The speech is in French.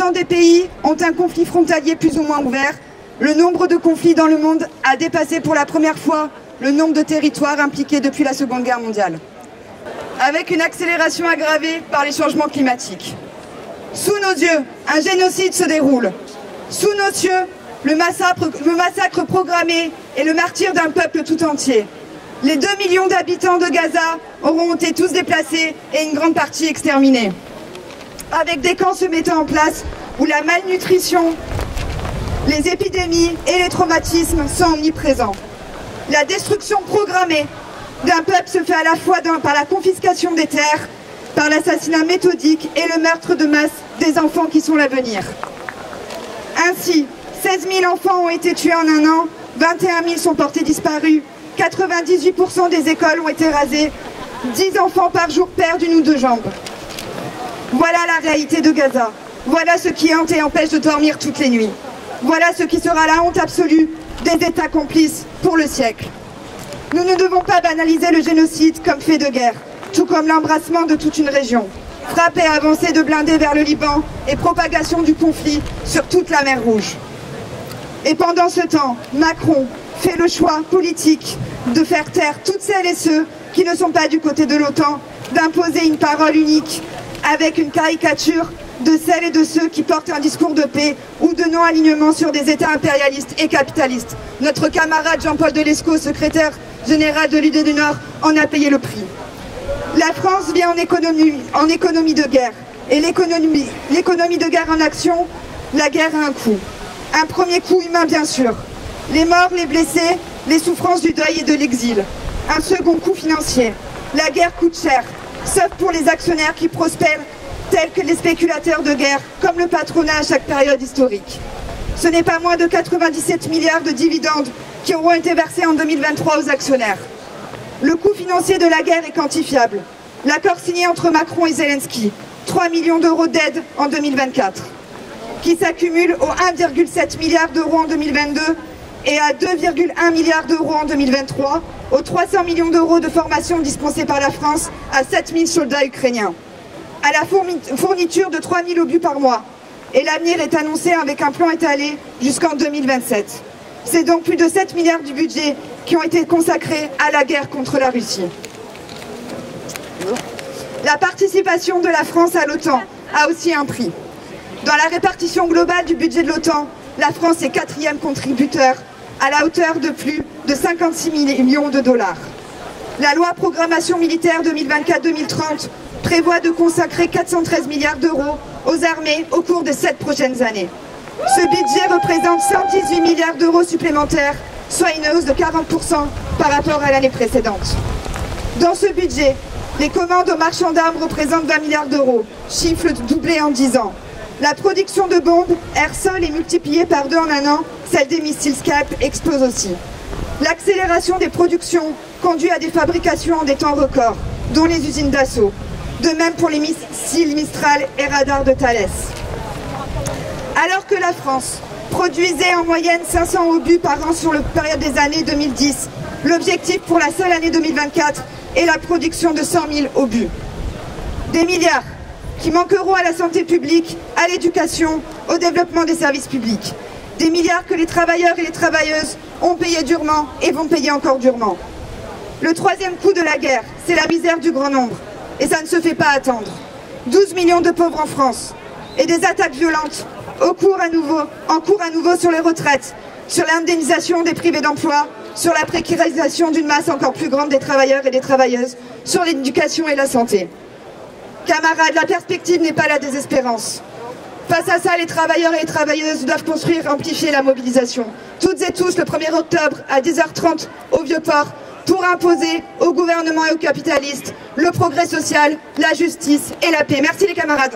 60% des pays ont un conflit frontalier plus ou moins ouvert. Le nombre de conflits dans le monde a dépassé pour la première fois le nombre de territoires impliqués depuis la Seconde Guerre mondiale, avec une accélération aggravée par les changements climatiques. Sous nos yeux, un génocide se déroule. Sous nos yeux, le massacre programmé et le martyre d'un peuple tout entier. Les 2 millions d'habitants de Gaza auront été tous déplacés et une grande partie exterminée. Avec des camps se mettant en place où la malnutrition, les épidémies et les traumatismes sont omniprésents. La destruction programmée d'un peuple se fait à la fois par la confiscation des terres, par l'assassinat méthodique et le meurtre de masse des enfants qui sont l'avenir. Ainsi, 16 000 enfants ont été tués en un an, 21 000 sont portés disparus, 98% des écoles ont été rasées, 10 enfants par jour perdent une ou deux jambes. Voilà la réalité de Gaza. Voilà ce qui hante et empêche de dormir toutes les nuits. Voilà ce qui sera la honte absolue des États complices pour le siècle. Nous ne devons pas banaliser le génocide comme fait de guerre, tout comme l'embrassement de toute une région. Frappe et avancée de blindés vers le Liban et propagation du conflit sur toute la mer Rouge. Et pendant ce temps, Macron fait le choix politique de faire taire toutes celles et ceux qui ne sont pas du côté de l'OTAN, d'imposer une parole unique avec une caricature de celles et de ceux qui portent un discours de paix ou de non-alignement sur des États impérialistes et capitalistes. Notre camarade Jean-Paul Delescaux, secrétaire général de l'UD du Nord, en a payé le prix. La France vit en économie de guerre. Et l'économie de guerre en action, la guerre a un coût. Un premier coût humain, bien sûr. Les morts, les blessés, les souffrances du deuil et de l'exil. Un second coût financier. La guerre coûte cher, sauf pour les actionnaires qui prospèrent, tels que les spéculateurs de guerre, comme le patronat à chaque période historique. Ce n'est pas moins de 97 milliards de dividendes qui auront été versés en 2023 aux actionnaires. Le coût financier de la guerre est quantifiable. L'accord signé entre Macron et Zelensky, 3 millions d'euros d'aide en 2024, qui s'accumule aux 1,7 milliard d'euros en 2022 et à 2,1 milliards d'euros en 2023, aux 300 millions d'euros de formation dispensée par la France à 7 000 soldats ukrainiens, à la fourniture de 3 000 obus par mois. Et l'avenir est annoncé avec un plan étalé jusqu'en 2027. C'est donc plus de 7 milliards du budget qui ont été consacrés à la guerre contre la Russie. La participation de la France à l'OTAN a aussi un prix. Dans la répartition globale du budget de l'OTAN, la France est 4e contributeur à la hauteur de plus de 56 millions de dollars. La loi programmation militaire 2024-2030 prévoit de consacrer 413 milliards d'euros aux armées au cours des 7 prochaines années. Ce budget représente 118 milliards d'euros supplémentaires, soit une hausse de 40% par rapport à l'année précédente. Dans ce budget, les commandes aux marchands d'armes représentent 20 milliards d'euros, chiffre doublé en 10 ans. La production de bombes air-sol est multipliée par 2 en un an, celle des missiles Scalp explose aussi. L'accélération des productions conduit à des fabrications en des temps records, dont les usines d'assaut. De même pour les missiles Mistral et radars de Thales. Alors que la France produisait en moyenne 500 obus par an sur la période des années 2010, l'objectif pour la seule année 2024 est la production de 100 000 obus. Des milliards qui manqueront à la santé publique, à l'éducation, au développement des services publics. Des milliards que les travailleurs et les travailleuses ont payé durement et vont payer encore durement. Le troisième coup de la guerre, c'est la misère du grand nombre. Et ça ne se fait pas attendre. 12 millions de pauvres en France. Et des attaques violentes en cours à nouveau sur les retraites, sur l'indemnisation des privés d'emploi, sur la précarisation d'une masse encore plus grande des travailleurs et des travailleuses, sur l'éducation et la santé. Camarades, la perspective n'est pas la désespérance. Face à ça, les travailleurs et les travailleuses doivent construire et amplifier la mobilisation. Toutes et tous, le 1er octobre à 10h30 au Vieux-Port, pour imposer au gouvernement et aux capitalistes le progrès social, la justice et la paix. Merci les camarades.